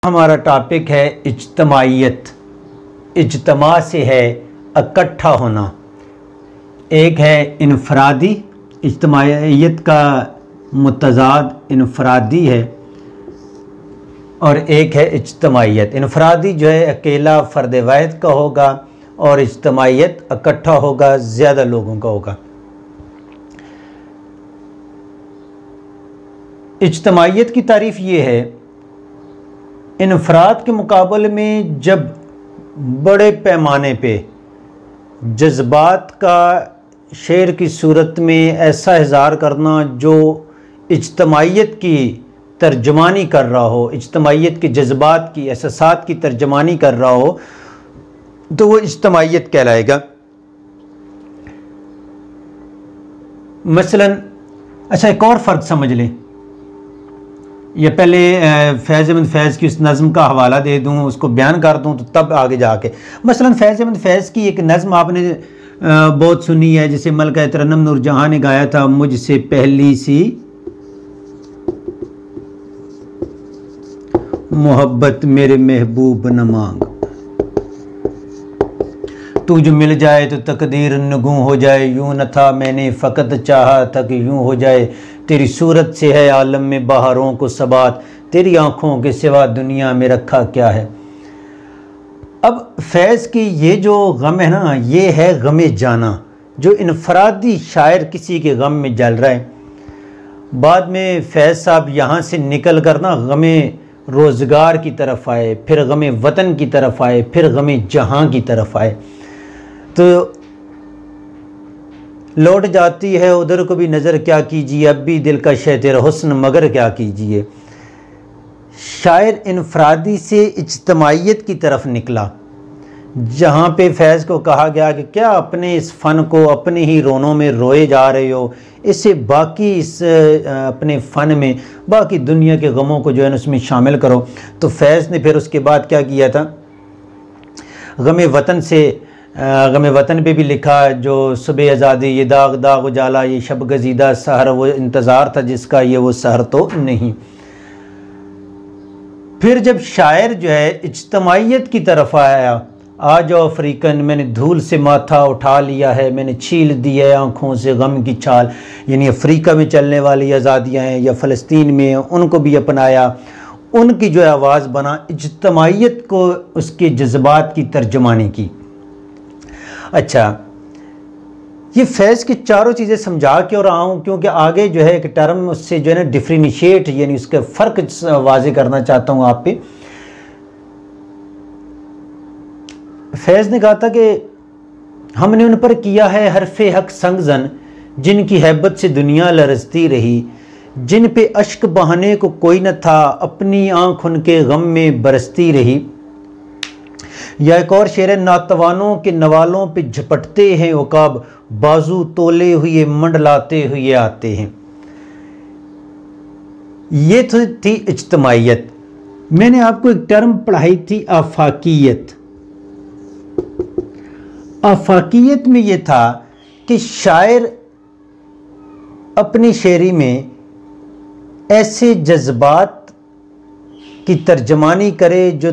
हमारा टॉपिक है इज्तमाइयत। इज्तमा से है इकट्ठा होना। एक है इनफरादी, इज्तमाइयत का मुतज़ाद इनफरादी है, और एक है इज्तमाइयत। इनफरादी जो है अकेला फ़र्द वाहिद का होगा, और इज्तमाइयत इकट्ठा होगा, ज़्यादा लोगों का होगा। इज्तमाइयत की तारीफ़ ये है, इनफराद के मुकाबले में जब बड़े पैमाने पे जज्बात का शेर की सूरत में ऐसा इज़हार करना जो इज्तमाइयत की तर्जमानी कर रहा हो, इज्तमाइयत के जज्बात की, एहसासात की तर्जमानी कर रहा हो, तो वो इज्तमाइयत कहलाएगा। मसलन अच्छा एक और फ़र्क समझ लें, या पहले फैज़ अहमद फैज़ की उस नज़म का हवाला दे दूँ, उसको बयान कर दूँ, तो तब आगे जाके मसलन फैज़ अहमद फैज़ की एक नज़म आपने बहुत सुनी है, जिसे मलका तरन्नुम नूरजहां ने गाया था, मुझसे पहली सी मोहब्बत मेरे महबूब न मांग, तू जो मिल जाए तो तकदीर नगूं हो जाए, यूं न था मैंने फ़कत चाहा था कि यूं हो जाए, तेरी सूरत से है आलम में बहारों को सबात, तेरी आँखों के सिवा दुनिया में रखा क्या है। अब फैज़ की ये जो गम है ना, ये है गमे जाना, जो इनफरादी शायर किसी के गम में जल रहा है। बाद में फैज़ साहब यहाँ से निकल कर ना गमे रोज़गार की तरफ आए, फिर गमे वतन की तरफ आए, फिर गमे जहाँ की तरफ आए, तो लौट जाती है उधर को भी नज़र क्या कीजिए, अब भी दिल का शय तेरा हुस्न मगर क्या कीजिए। शायर इनफरादी से इज्तमाइयत की तरफ निकला, जहाँ पे फैज़ को कहा गया कि क्या अपने इस फ़न को अपने ही रोनों में रोए जा रहे हो, इससे बाकी इस अपने फ़न में बाकी दुनिया के गमों को जो है उसमें शामिल करो। तो फैज़ ने फिर उसके बाद क्या किया था, गमे वतन से गमे वतन पे भी लिखा, जो सुबह आज़ादी ये दाग दाग उजाला, ये शब गजीदा सहर वो इंतज़ार था जिसका ये वो सहर तो नहीं। फिर जब शायर जो है इज्तमाइयत की तरफ आया, आ जाओ अफ्रीकन मैंने धूल से माथा उठा लिया है, मैंने छील दी है आँखों से गम की छाल, यानी अफ्रीका में चलने वाली आज़ादियाँ हैं या फ़लस्तीन में, उनको भी अपनाया, उनकी जो है आवाज़ बना, इज्तमाइयत को उसके जज्बात की तर्जमानी की। अच्छा, ये फैज़ की चारों चीज़ें समझा के और आऊँ, क्योंकि आगे जो है एक टर्म उससे जो है ना डिफ्रेंशिएट, यानी उसका फ़र्क वाज़े करना चाहता हूँ आप पे। फैज़ ने कहा था कि हमने उन पर किया है हरफ़े हक संगजन, जिनकी हैबत से दुनिया लरजती रही, जिन पे अश्क बहाने को कोई न था, अपनी आँख उनके गम में बरसती रही। या एक और शेर है, नातवानों के नवालों पे झपटते हैं उकाब, बाजू तोले हुए मंडलाते हुए आते हैं। ये तो थी इज्तमाइयत। मैंने आपको एक टर्म पढ़ाई थी आफाकियत। आफाकियत में ये था कि शायर अपनी शेरी में ऐसे जज्बात की तर्जमानी करे जो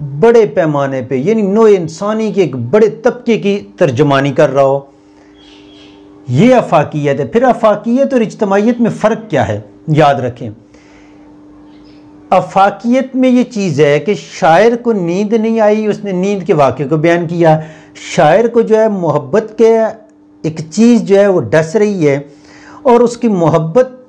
बड़े पैमाने पे, यानी नो इंसानी के एक बड़े तबके की तर्जमानी कर रहा हो, ये आफाकियत है। फिर आफाकियत और इज्तमाइयत में फ़र्क क्या है, याद रखें। आफाकियत में ये चीज़ है कि शायर को नींद नहीं आई, उसने नींद के वाक़े को बयान किया। शायर को जो है मोहब्बत के एक चीज़ जो है वो डस रही है, और उसकी मोहब्बत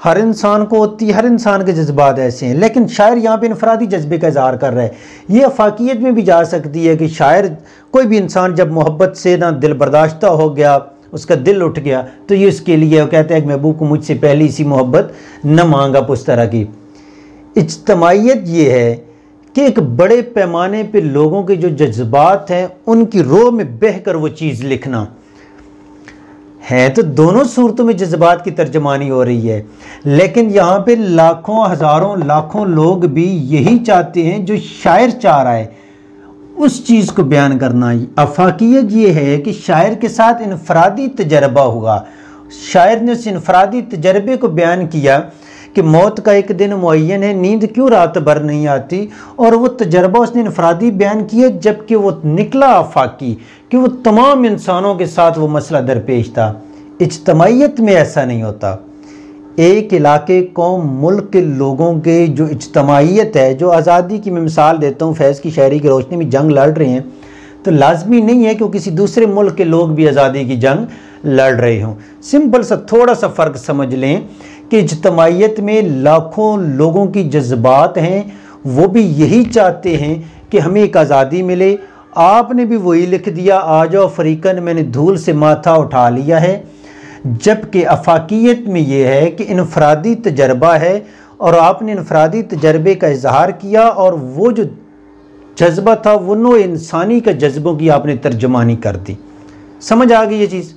हर इंसान को होती है, हर इंसान के जज्बात ऐसे हैं, लेकिन शायर यहाँ पे इनफरादी जज्बे का इज़हार कर रहा है। ये आफाकियत में भी जा सकती है कि शायर, कोई भी इंसान जब मोहब्बत से ना दिल बर्दाश्ता हो गया, उसका दिल उठ गया, तो ये उसके लिए वो कहता है कि महबूब को मुझसे पहली सी मोहब्बत न मांगा, उस तरह की। इज्तमाइयत ये है कि एक बड़े पैमाने पे लोगों के जो जज्बात हैं उनकी रोह में बह कर वो चीज़ लिखना है। तो दोनों सूरतों में जज्बात की तर्जमानी हो रही है, लेकिन यहाँ पे लाखों हज़ारों लाखों लोग भी यही चाहते हैं जो शायर चाह रहा है, उस चीज़ को बयान करना। आफाकियत ये है कि शायर के साथ इनफरादी तजर्बा हुआ, शायर ने उस इनफरादी तजर्बे को बयान किया कि मौत का एक दिन मुअय्यन है, नींद क्यों रात भर नहीं आती, और वो तजर्बा उसने इनफरादी बयान किया, जबकि वो निकला आफाकी कि वो तमाम इंसानों के साथ वो मसला दरपेश था। इज्तमाइयत में ऐसा नहीं होता। एक इलाके, कौम, मुल्क के लोगों के जो इज्तमाइयत है, जो आज़ादी की मैं मिसाल देता हूँ, फैज़ की शायरी की रोशनी में जंग लड़ रहे हैं, तो लाजमी नहीं है कि वो किसी दूसरे मुल्क के लोग भी आज़ादी की जंग लड़ रहे हों। सिंपल सा थोड़ा सा फ़र्क समझ लें कि इज्तमाइयत में लाखों लोगों की जज्बात हैं, वो भी यही चाहते हैं कि हमें एक आज़ादी मिले। आपने भी वही लिख दिया, आ जाओ फ़रीकन मैंने धूल से माथा उठा लिया है। जबकि अफाकियत में ये है कि इनफरादी तजर्बा है और आपने इनफरादी तजर्बे का इजहार किया, और वो जो जज्बा था वो नो इंसानी का जज्बों की आपने तर्जुमानी कर दी। समझ आ गई ये चीज़?